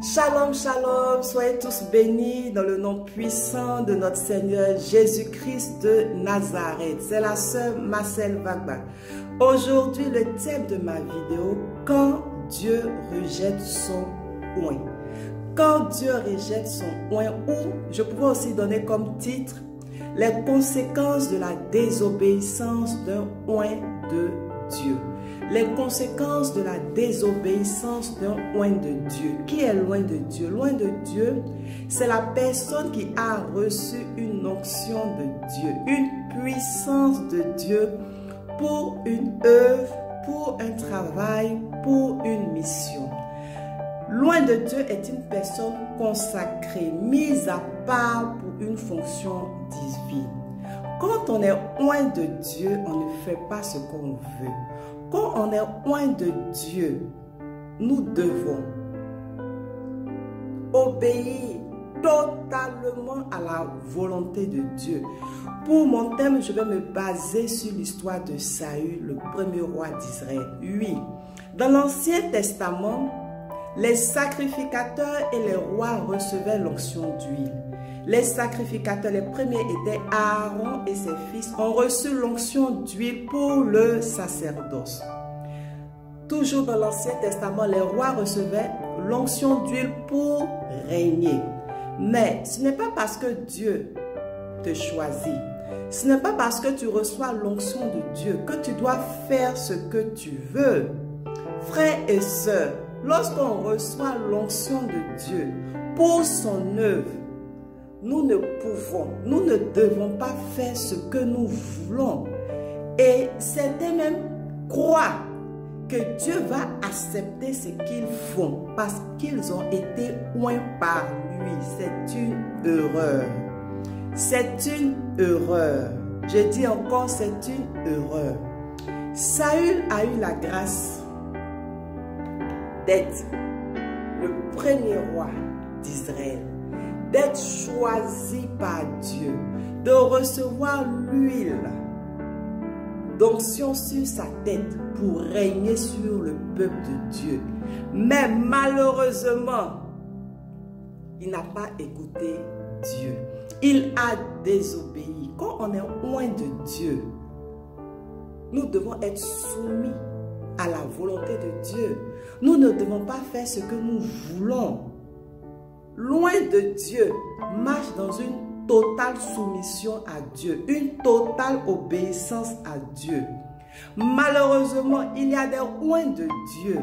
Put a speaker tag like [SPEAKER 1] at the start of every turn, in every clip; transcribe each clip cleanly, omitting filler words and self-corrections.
[SPEAKER 1] Shalom, shalom, soyez tous bénis dans le nom puissant de notre Seigneur Jésus-Christ de Nazareth. C'est la sœur Marcel Vagba. Aujourd'hui, le thème de ma vidéo, quand Dieu rejette son oint. Quand Dieu rejette son oint, ou je pourrais aussi donner comme titre, les conséquences de la désobéissance d'un oint de Dieu. Les conséquences de la désobéissance d'un oint de Dieu. Qui est loin de Dieu? Loin de Dieu, c'est la personne qui a reçu une onction de Dieu, une puissance de Dieu pour une œuvre, pour un travail, pour une mission. Loin de Dieu est une personne consacrée, mise à part pour une fonction divine. Quand on est loin de Dieu, on ne fait pas ce qu'on veut. Quand on est loin de Dieu, nous devons obéir totalement à la volonté de Dieu. Pour mon thème, je vais me baser sur l'histoire de Saül, le premier roi d'Israël. Oui, dans l'Ancien Testament, les sacrificateurs et les rois recevaient l'onction d'huile. Les sacrificateurs, les premiers étaient Aaron et ses fils, ont reçu l'onction d'huile pour le sacerdoce. Toujours dans l'Ancien Testament, les rois recevaient l'onction d'huile pour régner. Mais ce n'est pas parce que Dieu te choisit, ce n'est pas parce que tu reçois l'onction de Dieu que tu dois faire ce que tu veux. Frères et sœurs, lorsqu'on reçoit l'onction de Dieu pour son œuvre, nous ne pouvons, nous ne devons pas faire ce que nous voulons. Et certains même croient que Dieu va accepter ce qu'ils font parce qu'ils ont été oints par lui. C'est une erreur. C'est une erreur. Je dis encore, c'est une erreur. Saül a eu la grâce d'être le premier roi d'Israël, d'être choisi par Dieu, de recevoir l'huile d'onction sur sa tête pour régner sur le peuple de Dieu. Mais malheureusement, il n'a pas écouté Dieu. Il a désobéi. Quand on est loin de Dieu, nous devons être soumis à la volonté de Dieu. Nous ne devons pas faire ce que nous voulons. Loin de Dieu, marche dans une totale soumission à Dieu, une totale obéissance à Dieu. Malheureusement, il y a des loin de Dieu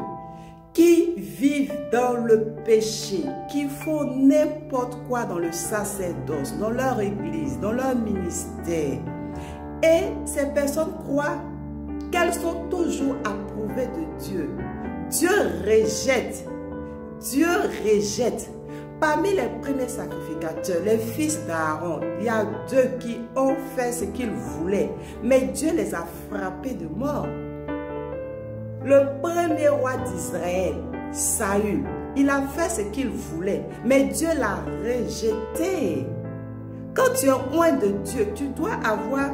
[SPEAKER 1] qui vivent dans le péché, qui font n'importe quoi dans le sacerdoce, dans leur église, dans leur ministère. Et ces personnes croient qu'elles sont toujours approuvées de Dieu. Dieu rejette. Dieu rejette. Parmi les premiers sacrificateurs, les fils d'Aaron, il y a deux qui ont fait ce qu'ils voulaient. Mais Dieu les a frappés de mort. Le premier roi d'Israël, Saül, il a fait ce qu'il voulait. Mais Dieu l'a rejeté. Quand tu es loin de Dieu, tu dois avoir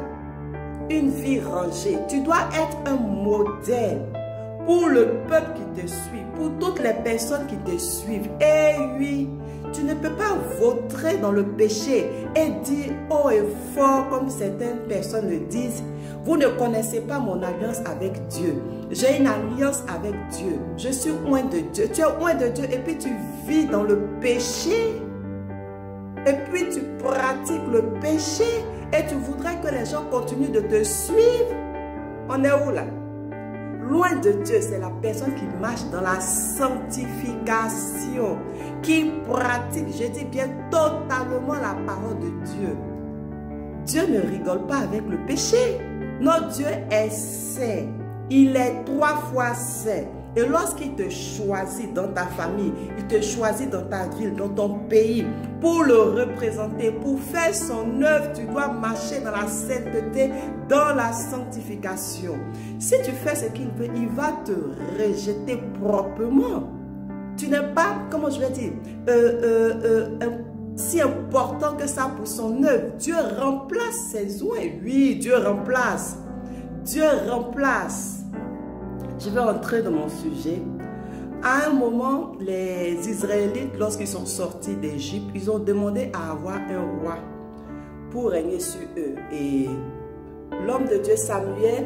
[SPEAKER 1] une vie rangée. Tu dois être un modèle pour le peuple qui te suit, pour toutes les personnes qui te suivent. Et oui, tu ne peux pas vautrer dans le péché et dire haut et fort comme certaines personnes le disent. Vous ne connaissez pas mon alliance avec Dieu. J'ai une alliance avec Dieu. Je suis loin de Dieu. Tu es loin de Dieu et puis tu vis dans le péché. Et puis tu pratiques le péché et tu voudrais que les gens continuent de te suivre. On est où là? Loin de Dieu, c'est la personne qui marche dans la sanctification, qui pratique, je dis bien, totalement la parole de Dieu. Dieu ne rigole pas avec le péché. Notre Dieu est saint. Il est 3 fois saint. Et lorsqu'il te choisit dans ta famille, il te choisit dans ta ville, dans ton pays, pour le représenter, pour faire son œuvre, tu dois marcher dans la sainteté, dans la sanctification. Si tu fais ce qu'il veut, il va te rejeter proprement. Tu n'es pas, comment je vais dire, si important que ça pour son œuvre. Dieu remplace ses oins. Oui, Dieu remplace. Dieu remplace. Je vais entrer dans mon sujet. À un moment, les Israélites, lorsqu'ils sont sortis d'Égypte, ils ont demandé à avoir un roi pour régner sur eux. Et l'homme de Dieu, Samuel,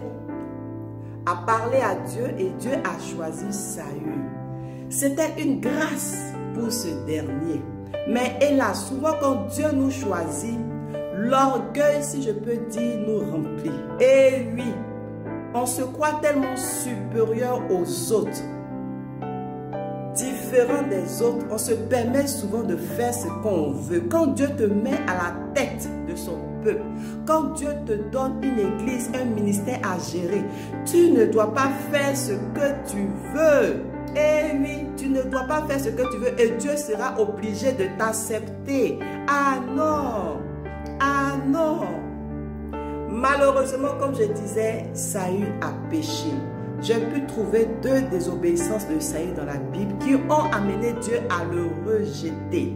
[SPEAKER 1] a parlé à Dieu et Dieu a choisi Saül. C'était une grâce pour ce dernier. Mais hélas, souvent quand Dieu nous choisit, l'orgueil, si je peux dire, nous remplit. Et oui, on se croit tellement supérieur aux autres, différent des autres. On se permet souvent de faire ce qu'on veut. Quand Dieu te met à la tête de son peuple, quand Dieu te donne une église, un ministère à gérer, tu ne dois pas faire ce que tu veux. Eh oui, tu ne dois pas faire ce que tu veux et Dieu sera obligé de t'accepter. Ah non, ah non. Malheureusement, comme je disais, Saül a péché. J'ai pu trouver 2 désobéissances de Saül dans la Bible qui ont amené Dieu à le rejeter.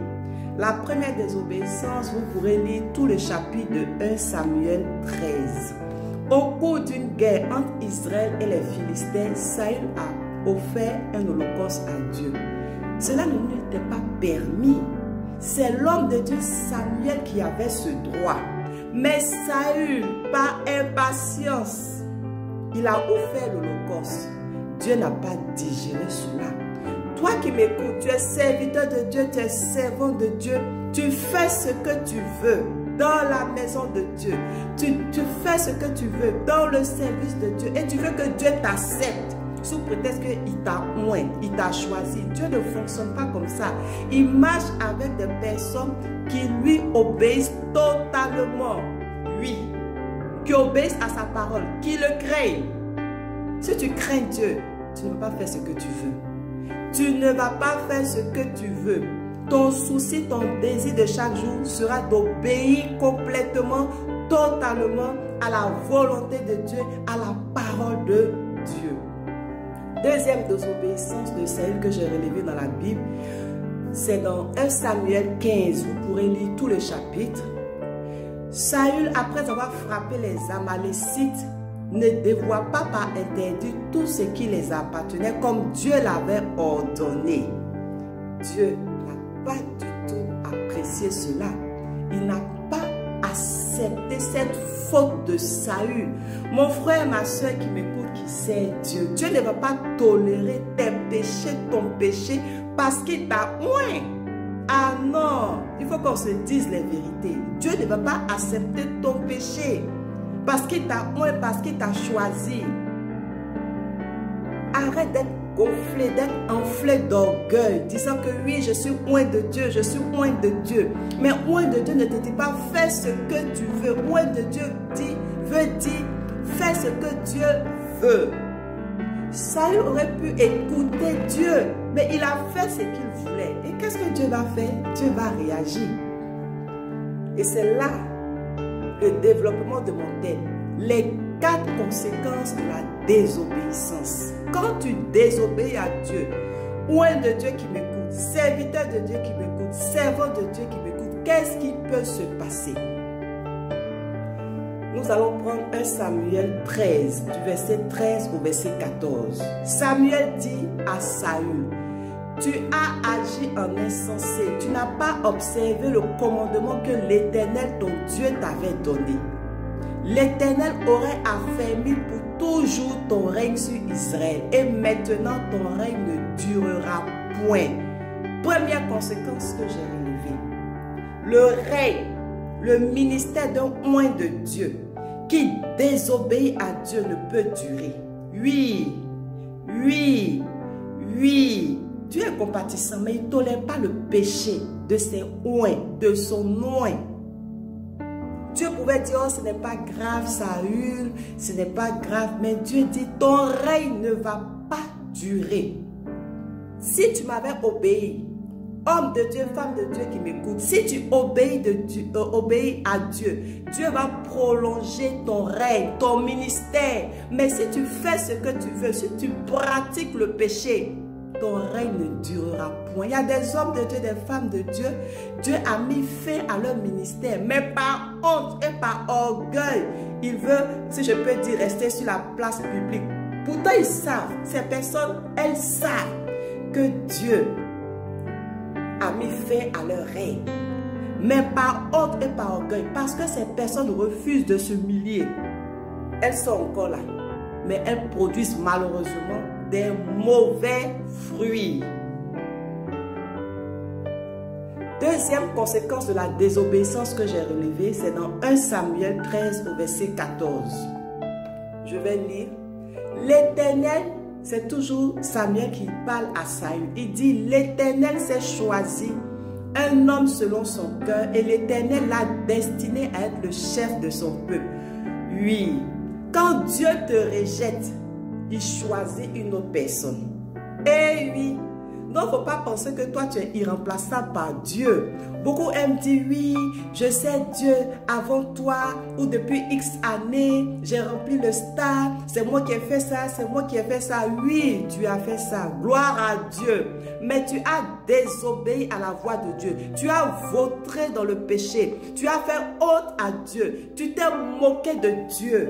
[SPEAKER 1] La première désobéissance, vous pourrez lire tout le chapitre de 1 Samuel 13. Au cours d'une guerre entre Israël et les Philistins, Saül a offert un holocauste à Dieu. Cela ne lui était pas permis. C'est l'homme de Dieu Samuel qui avait ce droit. Mais Saül, par impatience, il a offert l'holocauste. Dieu n'a pas digéré cela. Toi qui m'écoutes, tu es serviteur de Dieu, tu es servant de Dieu. Tu fais ce que tu veux dans la maison de Dieu. Tu fais ce que tu veux dans le service de Dieu. Et tu veux que Dieu t'accepte sous prétexte qu'il t'a oint, il t'a choisi. Dieu ne fonctionne pas comme ça. Il marche avec des personnes qui lui obéissent totalement. Oui, qui obéissent à sa parole, qui le craignent. Si tu crains Dieu, tu ne vas pas faire ce que tu veux. Tu ne vas pas faire ce que tu veux. Ton souci, ton désir de chaque jour sera d'obéir complètement, totalement à la volonté de Dieu, à la parole de Dieu. Deuxième désobéissance de celle que j'ai relevée dans la Bible, c'est dans 1 Samuel 15. Vous pourrez lire tout le chapitre. Saül, après avoir frappé les Amalécites, ne dévoie pas par interdit tout ce qui les appartenait comme Dieu l'avait ordonné. Dieu n'a pas du tout apprécié cela. Il n'a pas accepté cette faute de Saül. Mon frère, ma soeur qui m'écoute, qui sait Dieu, Dieu ne va pas tolérer tes péchés, ton péché, parce qu'il t'a oint. Ah non, il faut qu'on se dise les vérités. Dieu ne va pas accepter ton péché parce qu'il t'a oint, parce qu'il t'a choisi. Arrête d'être gonflé, d'être enflé d'orgueil, disant que oui, je suis oint de Dieu, je suis oint de Dieu. Mais oint de Dieu ne te dit pas fais ce que tu veux. Oint de Dieu veut dire fais ce que Dieu veut. Saül aurait pu écouter Dieu, mais il a fait ce qu'il voulait. Et qu'est-ce que Dieu va faire? Dieu va réagir. Et c'est là le développement de mon thème. Les 4 conséquences de la désobéissance. Quand tu désobéis à Dieu, oint de Dieu qui m'écoute, serviteur de Dieu qui m'écoute, servant de Dieu qui m'écoute, qu'est-ce qui peut se passer? Nous allons prendre 1 Samuel 13, du verset 13 au verset 14. Samuel dit à Saül, tu as agi en insensé, tu n'as pas observé le commandement que l'Éternel, ton Dieu, t'avait donné. L'Éternel aurait affermi pour toujours ton règne sur Israël. Et maintenant, ton règne ne durera point. Première conséquence que j'ai relevée. Le règne, le ministère d'un oint de Dieu qui désobéit à Dieu ne peut durer. Oui, oui, oui. Dieu est compatissant, mais il ne tolère pas le péché de ses oints, de son oint. Dieu pouvait dire, oh, ce n'est pas grave, Saül, ce n'est pas grave. Mais Dieu dit, ton règne ne va pas durer. Si tu m'avais obéi, homme de Dieu, femme de Dieu qui m'écoute, si tu obéis à Dieu, Dieu va prolonger ton règne, ton ministère. Mais si tu fais ce que tu veux, si tu pratiques le péché, ton règne ne durera point. Il y a des hommes de Dieu, des femmes de Dieu, Dieu a mis fin à leur ministère, mais par honte et par orgueil, ils veulent, si je peux dire, rester sur la place publique. Pourtant, ils savent, ces personnes, elles savent que Dieu a mis fin à leur règne. Mais par honte et par orgueil, parce que ces personnes refusent de s'humilier, elles sont encore là. Mais elles produisent malheureusement des mauvais fruits. Deuxième conséquence de la désobéissance que j'ai relevée, c'est dans 1 Samuel 13 au verset 14. Je vais lire. L'Éternel, c'est toujours Samuel qui parle à Saül. Il dit, l'Éternel s'est choisi un homme selon son cœur et l'Éternel l'a destiné à être le chef de son peuple. Oui, quand Dieu te rejette, il choisit une autre personne. Et oui, non, il ne faut pas penser que toi tu es irremplaçable par Dieu. Beaucoup aiment dire oui, je sais Dieu avant toi ou depuis X années, j'ai rempli le stade, c'est moi qui ai fait ça, c'est moi qui ai fait ça. Oui, tu as fait ça, gloire à Dieu. Mais tu as désobéi à la voix de Dieu. Tu as vautré dans le péché. Tu as fait honte à Dieu. Tu t'es moqué de Dieu.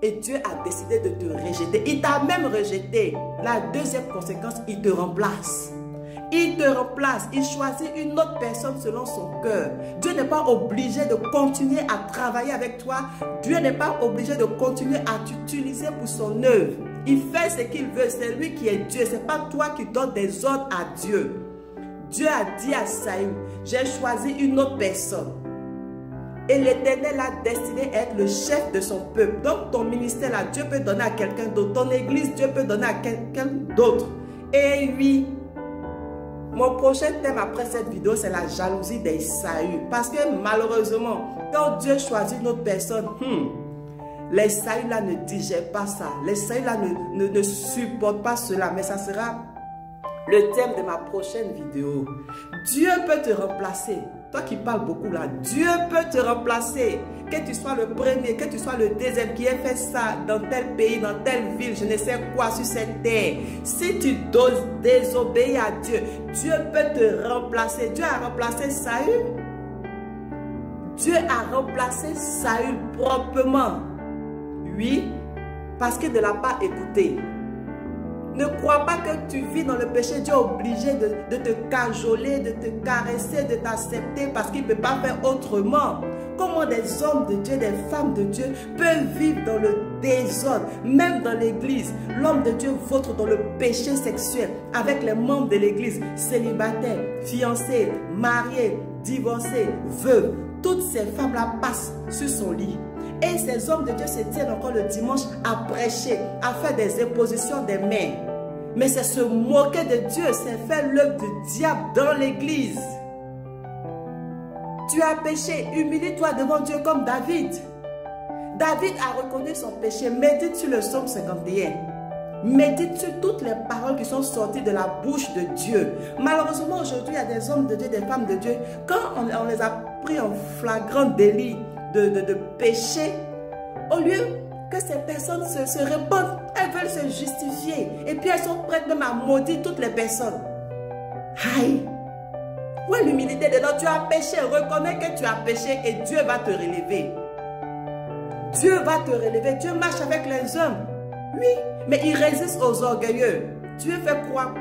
[SPEAKER 1] Et Dieu a décidé de te rejeter. Il t'a même rejeté. La deuxième conséquence, il te remplace. Il te remplace. Il choisit une autre personne selon son cœur. Dieu n'est pas obligé de continuer à travailler avec toi. Dieu n'est pas obligé de continuer à t'utiliser pour son œuvre. Il fait ce qu'il veut. C'est lui qui est Dieu. Ce n'est pas toi qui donnes des ordres à Dieu. Dieu a dit à Saül, j'ai choisi une autre personne. Et l'Éternel a destiné à être le chef de son peuple. Donc ton ministère là, Dieu peut donner à quelqu'un d'autre. Ton église, Dieu peut donner à quelqu'un d'autre. Et oui, mon prochain thème après cette vidéo, c'est la jalousie des Saül. Parce que malheureusement, quand Dieu choisit une autre personne, les Saül là ne digèrent pas ça. Les Saül là ne supportent pas cela. Mais ça sera le thème de ma prochaine vidéo. Dieu peut te remplacer. Toi qui parles beaucoup là, Dieu peut te remplacer. Que tu sois le premier, que tu sois le deuxième qui ait fait ça dans tel pays, dans telle ville, je ne sais quoi sur cette terre. Si tu désobéis à Dieu, Dieu peut te remplacer. Dieu a remplacé Saül. Dieu a remplacé Saül proprement. Oui, parce qu'il ne l'a pas écouté. Ne crois pas que tu vis dans le péché. Dieu est obligé de te cajoler, de te caresser, de t'accepter parce qu'il ne peut pas faire autrement. Comment des hommes de Dieu, des femmes de Dieu peuvent vivre dans le désordre, même dans l'église. L'homme de Dieu vautre dans le péché sexuel avec les membres de l'église, célibataires, fiancés, mariés, divorcés, veuves. Toutes ces femmes-là passent sur son lit. Et ces hommes de Dieu se tiennent encore le dimanche à prêcher, à faire des impositions des mains. Mais c'est se moquer de Dieu, c'est faire l'œuvre du diable dans l'église. Tu as péché, humilie-toi devant Dieu comme David. David a reconnu son péché. Médite sur le psaume 51. Médite sur toutes les paroles qui sont sorties de la bouche de Dieu. Malheureusement, aujourd'hui, il y a des hommes de Dieu, des femmes de Dieu. Quand on les a pris en flagrant délit de péché, au lieu que ces personnes se répandent, elles veulent se justifier. Et puis elles sont prêtes même à maudire toutes les personnes. Aïe! Où est l'humilité dedans? Tu as péché, reconnais que tu as péché et Dieu va te relever. Dieu va te relever. Dieu marche avec les hommes. Oui, mais il résiste aux orgueilleux. Dieu fait quoi?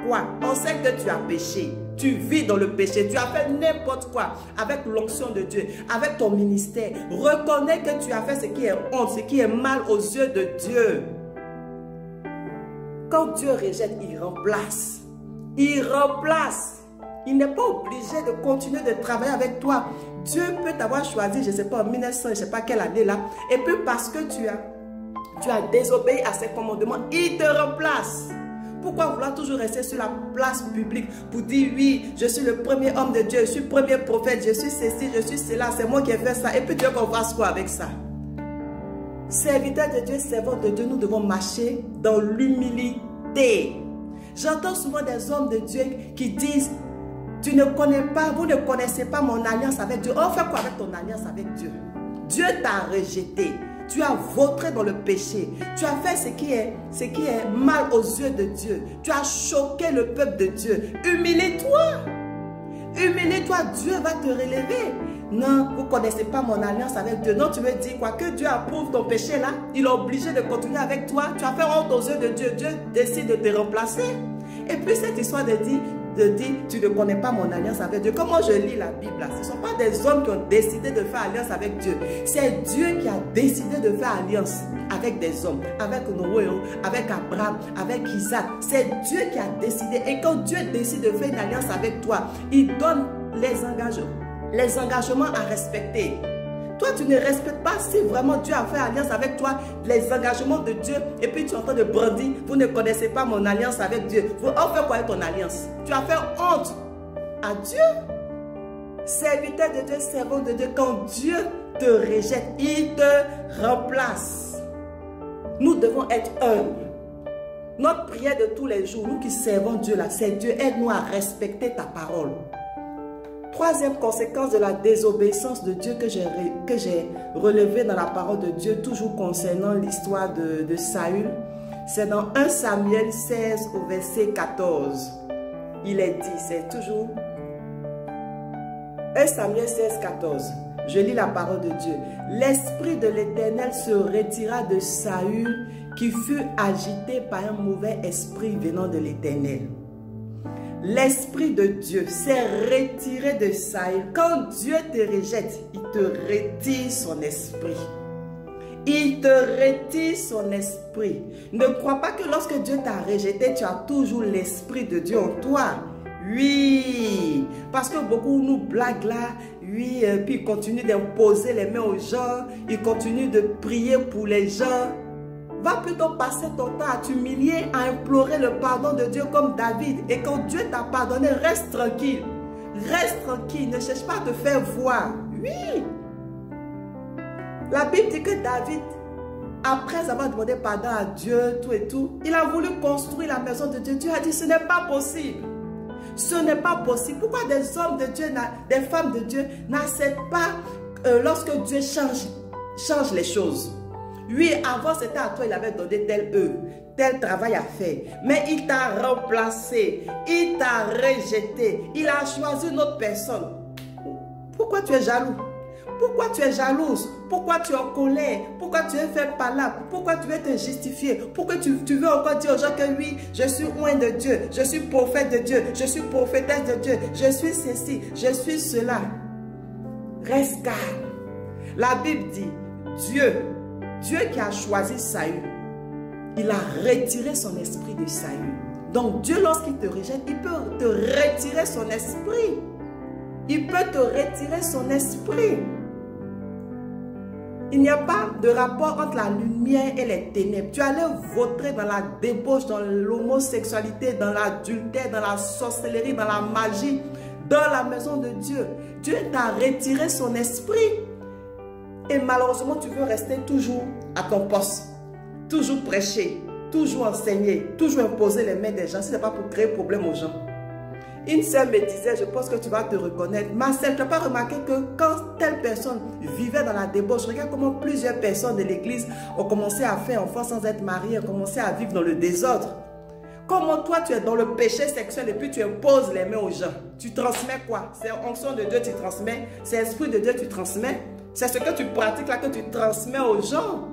[SPEAKER 1] On sait que tu as péché. Tu vis dans le péché. Tu as fait n'importe quoi avec l'onction de Dieu, avec ton ministère. Reconnais que tu as fait ce qui est honte, ce qui est mal aux yeux de Dieu. Quand Dieu rejette, il remplace. Il remplace. Il n'est pas obligé de continuer de travailler avec toi. Dieu peut t'avoir choisi, je ne sais pas, en 1900, je ne sais pas quelle année là. Et puis parce que tu as désobéi à ses commandements, il te remplace. Pourquoi vouloir toujours rester sur la place publique pour dire oui, je suis le premier homme de Dieu, je suis le premier prophète, je suis ceci, je suis cela, c'est moi qui ai fait ça. Et puis Dieu qu'on fasse quoi avec ça? Serviteurs de Dieu, servants de Dieu, nous devons marcher dans l'humilité. J'entends souvent des hommes de Dieu qui disent, tu ne connais pas, vous ne connaissez pas mon alliance avec Dieu. On fait quoi avec ton alliance avec Dieu? Dieu t'a rejeté. Tu as vautré dans le péché. Tu as fait ce qui est mal aux yeux de Dieu. Tu as choqué le peuple de Dieu. Humilie-toi. Humilie-toi. Dieu va te relever. Non, vous ne connaissez pas mon alliance avec Dieu. Non, tu veux dire quoi? Que Dieu approuve ton péché là? Il est obligé de continuer avec toi. Tu as fait honte aux yeux de Dieu. Dieu décide de te remplacer. Et puis cette histoire de dire, tu ne connais pas mon alliance avec Dieu. Comment je lis la Bible là? Ce ne sont pas des hommes qui ont décidé de faire alliance avec Dieu. C'est Dieu qui a décidé de faire alliance avec des hommes, avec Noé, avec Abraham, avec Isaac. C'est Dieu qui a décidé. Et quand Dieu décide de faire une alliance avec toi, il donne les engagements à respecter. Toi, tu ne respectes pas si vraiment Dieu a fait alliance avec toi, les engagements de Dieu, et puis tu es en train de brandir, vous ne connaissez pas mon alliance avec Dieu. On fait quoi avec ton alliance? Tu as fait honte à Dieu. Serviteur de Dieu, servant de Dieu, quand Dieu te rejette, il te remplace. Nous devons être humbles. Notre prière de tous les jours, nous qui servons Dieu là, c'est Dieu, aide-nous à respecter ta parole. Troisième conséquence de la désobéissance de Dieu que j'ai relevée dans la parole de Dieu, toujours concernant l'histoire de Saül, c'est dans 1 Samuel 16 au verset 14. Il est dit, c'est toujours 1 Samuel 16, 14. Je lis la parole de Dieu. L'esprit de l'Éternel se retira de Saül, qui fut agité par un mauvais esprit venant de l'Éternel. L'Esprit de Dieu s'est retiré de Saül. Quand Dieu te rejette, il te retire son esprit. Il te retire son esprit. Ne crois pas que lorsque Dieu t'a rejeté, tu as toujours l'Esprit de Dieu en toi. Oui, parce que beaucoup nous blaguent là, oui, puis ils continuent d'imposer les mains aux gens, ils continuent de prier pour les gens. Va plutôt passer ton temps à t'humilier, à implorer le pardon de Dieu comme David. Et quand Dieu t'a pardonné, reste tranquille. Reste tranquille, ne cherche pas à te faire voir. Oui. La Bible dit que David, après avoir demandé pardon à Dieu, tout et tout, il a voulu construire la maison de Dieu. Dieu a dit, ce n'est pas possible. Ce n'est pas possible. Pourquoi des hommes de Dieu, des femmes de Dieu n'acceptent pas lorsque Dieu change les choses? Oui, avant c'était à toi, il avait donné tel travail à faire. Mais il t'a remplacé, il t'a rejeté, il a choisi une autre personne. Pourquoi tu es jaloux? Pourquoi tu es jalouse? Pourquoi tu es en colère? Pourquoi tu es fait par là? Pourquoi tu veux te justifier? Pourquoi tu veux encore dire aux gens que oui, je suis loin de Dieu, je suis prophète de Dieu, je suis prophétesse de Dieu, je suis ceci, je suis cela. Reste calme. La Bible dit, Dieu qui a choisi Saül, il a retiré son esprit de Saül. Donc Dieu, lorsqu'il te rejette, il peut te retirer son esprit. Il peut te retirer son esprit. Il n'y a pas de rapport entre la lumière et les ténèbres. Tu allais vautrer dans la débauche, dans l'homosexualité, dans l'adultère, dans la sorcellerie, dans la magie, dans la maison de Dieu. Dieu t'a retiré son esprit. Et malheureusement, tu veux rester toujours à ton poste, toujours prêcher, toujours enseigner, toujours imposer les mains des gens. Ce n'est pas pour créer problème aux gens. Une sœur me disait, je pense que tu vas te reconnaître, Marcel, tu n'as pas remarqué que quand telle personne vivait dans la débauche, regarde comment plusieurs personnes de l'église ont commencé à faire enfant sans être mariées, ont commencé à vivre dans le désordre. Comment toi tu es dans le péché sexuel et puis tu imposes les mains aux gens? Tu transmets quoi? C'est onction de Dieu tu transmets, c'est esprit de Dieu tu transmets. C'est ce que tu pratiques là que tu transmets aux gens.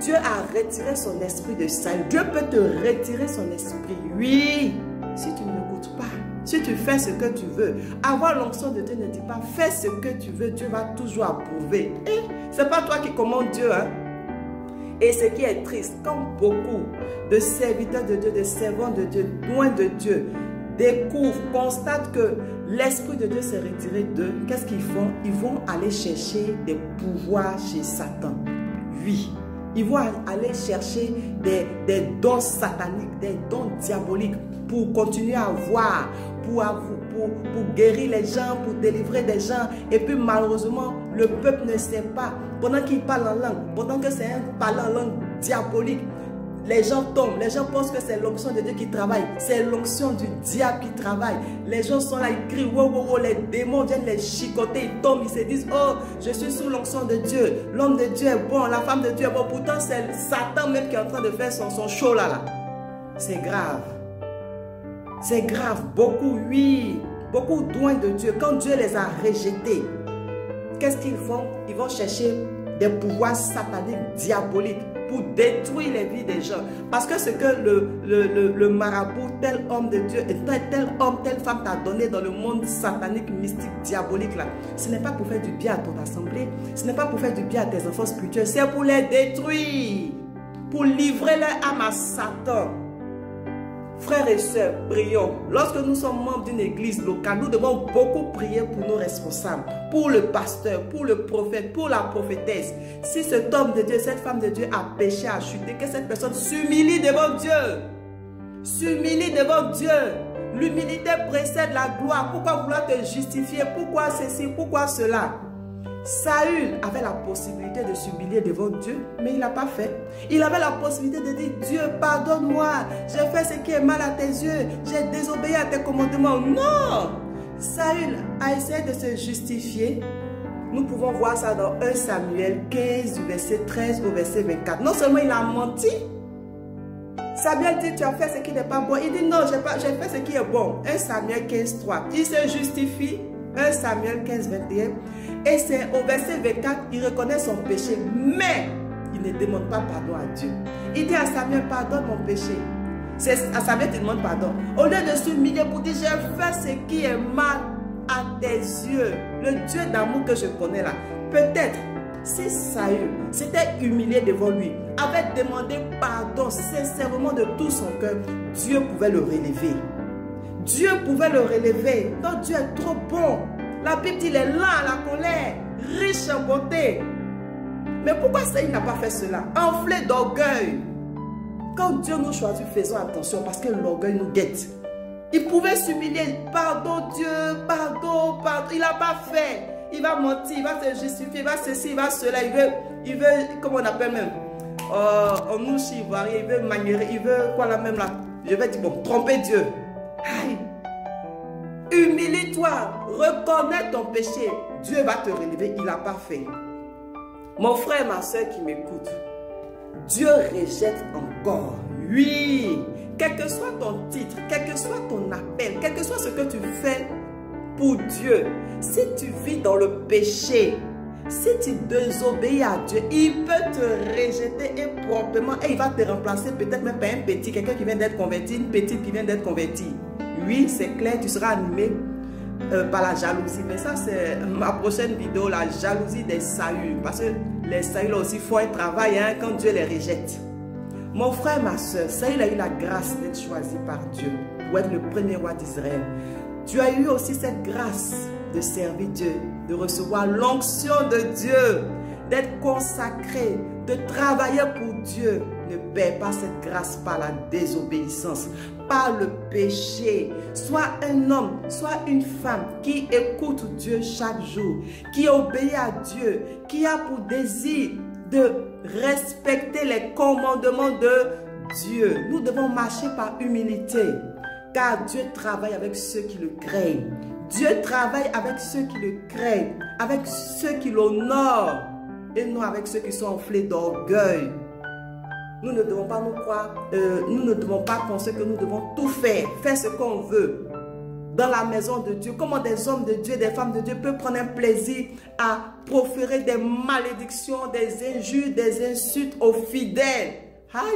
[SPEAKER 1] Dieu a retiré son esprit de Saül. Dieu peut te retirer son esprit. Oui, si tu ne l'écoutes pas, si tu fais ce que tu veux. Avoir l'onction de Dieu ne dit pas fais ce que tu veux. Dieu va toujours approuver. Et ce n'est pas toi qui commandes Dieu. Hein? Et ce qui est triste, quand beaucoup de serviteurs de Dieu, de servants de Dieu, loin de Dieu, découvrent, constatent que l'Esprit de Dieu s'est retiré d'eux, qu'est-ce qu'ils font? Ils vont aller chercher des pouvoirs chez Satan. Oui, ils vont aller chercher des dons sataniques, des dons diaboliques pour continuer à voir, pour guérir les gens, pour délivrer des gens. Et puis malheureusement, le peuple ne sait pas. Pendant qu'il parle en langue, pendant que c'est un parler en langue diabolique, les gens tombent, les gens pensent que c'est l'onction de Dieu qui travaille, c'est l'onction du diable qui travaille. Les gens sont là, ils crient, wow, wow, wow, les démons viennent les chicoter, ils tombent, ils se disent, oh, je suis sous l'onction de Dieu, l'homme de Dieu est bon, la femme de Dieu est bon. Pourtant, c'est Satan même qui est en train de faire son show là. C'est grave. C'est grave, beaucoup, oui, beaucoup loin de Dieu. Quand Dieu les a rejetés, qu'est-ce qu'ils font? Ils vont chercher des pouvoirs sataniques, diaboliques, pour détruire les vies des gens. Parce que ce que le marabout, tel homme de Dieu, tel homme, telle femme t'a donné dans le monde satanique, mystique, diabolique là, ce n'est pas pour faire du bien à ton assemblée, ce n'est pas pour faire du bien à tes enfants spirituels, c'est pour les détruire, pour livrer leur âme à Satan. Frères et sœurs, prions. Lorsque nous sommes membres d'une église locale, nous devons beaucoup prier pour nos responsables, pour le pasteur, pour le prophète, pour la prophétesse. Si cet homme de Dieu, cette femme de Dieu a péché, a chuté, que cette personne s'humilie devant Dieu. S'humilie devant Dieu. L'humilité précède la gloire. Pourquoi vouloir te justifier? Pourquoi ceci? Pourquoi cela? Saül avait la possibilité de s'humilier devant Dieu, mais il n'a pas fait. Il avait la possibilité de dire, Dieu, pardonne-moi, j'ai fait ce qui est mal à tes yeux, j'ai désobéi à tes commandements. Non! Saül a essayé de se justifier. Nous pouvons voir ça dans 1 Samuel 15, du verset 13 au verset 24. Non seulement il a menti, Samuel dit, tu as fait ce qui n'est pas bon. Il dit, non, j'ai fait ce qui est bon. 1 Samuel 15, 3. Il se justifie. 1 Samuel 15, 21. Et c'est au verset 24, il reconnaît son péché, mais il ne demande pas pardon à Dieu. Il dit à Samuel, pardonne mon péché. C'est à Samuel qui demande pardon. Au lieu de s'humilier pour dire, j'ai fait ce qui est mal à tes yeux. Le Dieu d'amour que je connais là. Peut-être, si Saül s'était humilié devant lui, avait demandé pardon sincèrement de tout son cœur, Dieu pouvait le relever. Dieu pouvait le relever. Donc Dieu est trop bon. La Bible dit, il est lent à la colère, riche en bonté. Mais pourquoi Saül n'a pas fait cela? Enflé d'orgueil. Quand Dieu nous choisit, faisons attention parce que l'orgueil nous guette. Il pouvait s'humilier. Pardon Dieu, pardon, pardon. Il n'a pas fait. Il va mentir, il va se justifier, il va ceci, il va cela. Il veut, comment on appelle même? En nous, ivoirien, il veut maniérer, il veut quoi là même là? Je vais dire, bon, tromper Dieu. Aïe. Humilie-toi, reconnais ton péché. Dieu va te relever, il n'a pas fait. Mon frère, ma soeur qui m'écoute, Dieu rejette encore. Oui, quel que soit ton titre, quel que soit ton appel, quel que soit ce que tu fais pour Dieu, si tu vis dans le péché, si tu désobéis à Dieu, il peut te rejeter et promptement, et il va te remplacer peut-être même par un petit, quelqu'un qui vient d'être converti, une petite qui vient d'être convertie. Oui, c'est clair, tu seras animé par la jalousie. Mais ça, c'est ma prochaine vidéo, la jalousie des Saül. Parce que les Saül aussi font un travail hein, quand Dieu les rejette. Mon frère, ma soeur, Saül a eu la grâce d'être choisi par Dieu pour être le premier roi d'Israël. Tu as eu aussi cette grâce de servir Dieu, de recevoir l'onction de Dieu, d'être consacré, de travailler pour Dieu. Ne perds pas cette grâce par la désobéissance, par le péché. Sois un homme, sois une femme qui écoute Dieu chaque jour, qui obéit à Dieu, qui a pour désir de respecter les commandements de Dieu. Nous devons marcher par humilité, car Dieu travaille avec ceux qui le craignent. Dieu travaille avec ceux qui le craignent, avec ceux qui l'honorent, et non avec ceux qui sont enflés d'orgueil. Nous ne devons pas nous croire, nous ne devons pas penser que nous devons tout faire, faire ce qu'on veut dans la maison de Dieu. Comment des hommes de Dieu, des femmes de Dieu peuvent prendre un plaisir à proférer des malédictions, des injures, des insultes aux fidèles.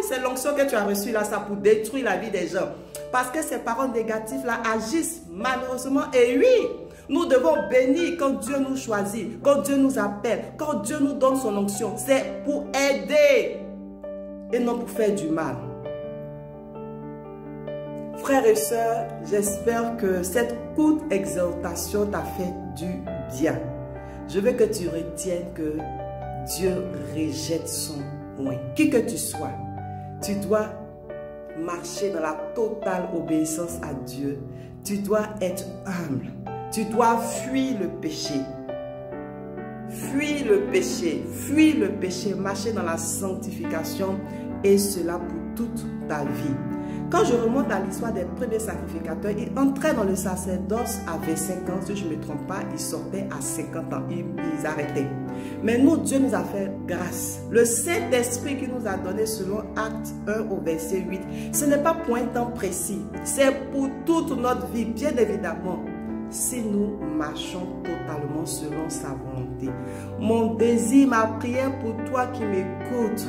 [SPEAKER 1] C'est l'onction que tu as reçue là, ça pour détruire la vie des gens. Parce que ces paroles négatives là agissent malheureusement. Et oui, nous devons bénir quand Dieu nous choisit, quand Dieu nous appelle, quand Dieu nous donne son onction. C'est pour aider et non pour faire du mal. Frères et sœurs, j'espère que cette courte exhortation t'a fait du bien. Je veux que tu retiennes que Dieu rejette son oint. Qui que tu sois, tu dois marcher dans la totale obéissance à Dieu. Tu dois être humble. Tu dois fuir le péché. Fuis le péché, marcher dans la sanctification et cela pour toute ta vie. Quand je remonte à l'histoire des premiers sacrificateurs, ils entraient dans le sacerdoce à 25 ans, si je ne me trompe pas, ils sortaient à 50 ans, ils arrêtaient. Mais nous, Dieu nous a fait grâce. Le Saint-Esprit qui nous a donné selon Acte 1 au verset 8, ce n'est pas pour un temps précis, c'est pour toute notre vie, bien évidemment, si nous marchons totalement selon sa volonté. Mon désir, ma prière pour toi qui m'écoutes,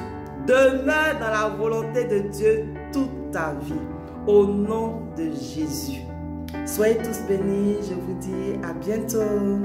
[SPEAKER 1] Demeure dans la volonté de Dieu toute ta vie. Au nom de Jésus. Soyez tous bénis. Je vous dis à bientôt.